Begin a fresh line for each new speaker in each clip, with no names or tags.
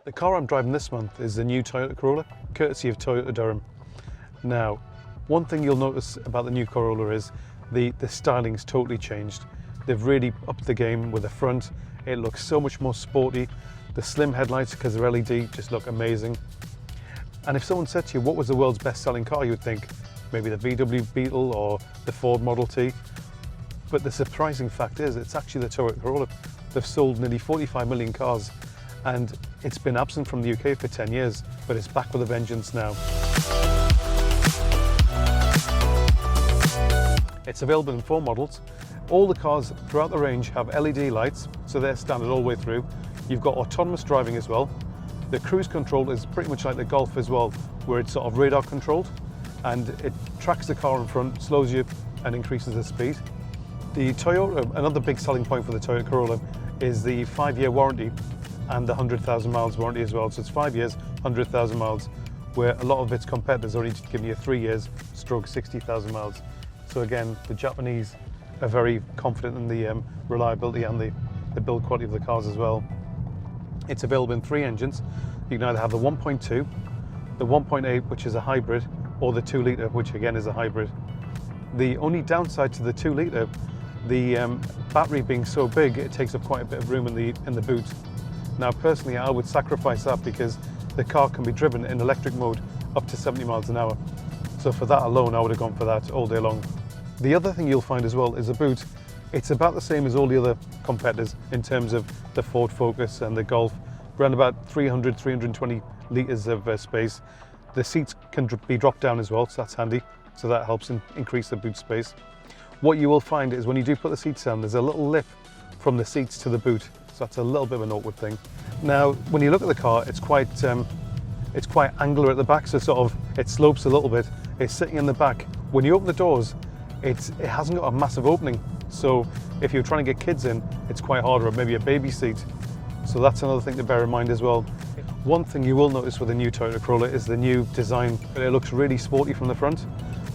The car I'm driving this month is the new Toyota Corolla, courtesy of Toyota Durham. Now, one thing you'll notice about the new Corolla is the styling's totally changed. They've really upped the game with the front. It looks so much more sporty. The slim headlights, because they're LED, just look amazing. And if someone said to you, what was the world's best-selling car, you would think maybe the VW Beetle or the Ford Model T. But the surprising fact is, it's actually the Toyota Corolla. They've sold nearly 45 million cars, and it's been absent from the UK for 10 years, but it's back with a vengeance now. It's available in 4 models. All the cars throughout the range have LED lights, so they're standard all the way through. You've got autonomous driving as well. The cruise control is pretty much like the Golf as well, where it's sort of radar controlled, and it tracks the car in front, slows you and increases the speed. The Toyota, another big selling point for the Toyota Corolla is the 5-year warranty and the 100,000 miles warranty as well. So it's 5 years, 100,000 miles, where a lot of its competitors only give you 3 years, stroke 60,000 miles. So again, the Japanese are very confident in the reliability and the build quality of the cars as well. It's available in 3 engines. You can either have the 1.2, the 1.8, which is a hybrid, or the 2 litre, which again is a hybrid. The only downside to the 2 litre, the battery being so big, it takes up quite a bit of room in the boot. Now personally, I would sacrifice that because the car can be driven in electric mode up to 70 miles an hour. So for that alone, I would have gone for that all day long. The other thing you'll find as well is the boot. It's about the same as all the other competitors in terms of the Ford Focus and the Golf, around about 300, 320 litres of space. The seats can be dropped down as well, so that's handy. So that helps increase the boot space. What you will find is when you do put the seats down, there's a little lip from the seats to the boot. So that's a little bit of an awkward thing. Now, when you look at the car, it's quite angular at the back, so sort of it slopes a little bit. It's sitting in the back. When you open the doors, it hasn't got a massive opening. So if you're trying to get kids in, it's quite hard, or maybe a baby seat. So that's another thing to bear in mind as well. One thing you will notice with the new Toyota Corolla is the new design. It looks really sporty from the front.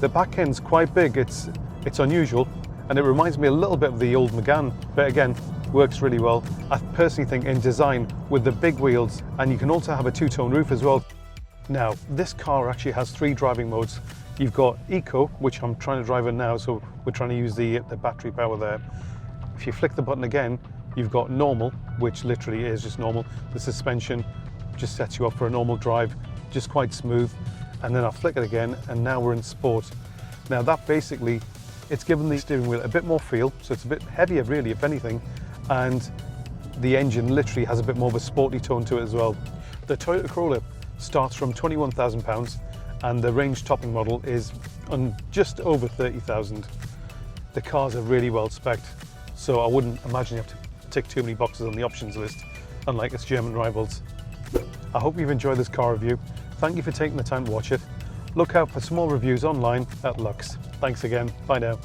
The back end's quite big. It's unusual, and it reminds me a little bit of the old Megane, but again, works really well. I personally think in design with the big wheels, and you can also have a 2-tone roof as well. Now, this car actually has 3 driving modes. You've got Eco, which I'm trying to drive in now, so we're trying to use the battery power there. If you flick the button again, you've got Normal, which literally is just normal. The suspension just sets you up for a normal drive, just quite smooth. And then I'll flick it again, and now we're in Sport. Now that basically, it's given the steering wheel a bit more feel, so it's a bit heavier really, if anything, and the engine literally has a bit more of a sporty tone to it as well. The Toyota Corolla starts from £21,000, and the range topping model is on just over 30,000. The cars are really well spec'd, so I wouldn't imagine you have to tick too many boxes on the options list, unlike its German rivals. I hope you've enjoyed this car review. Thank you for taking the time to watch it. Look out for some more reviews online at Luxe. Thanks again. Bye now.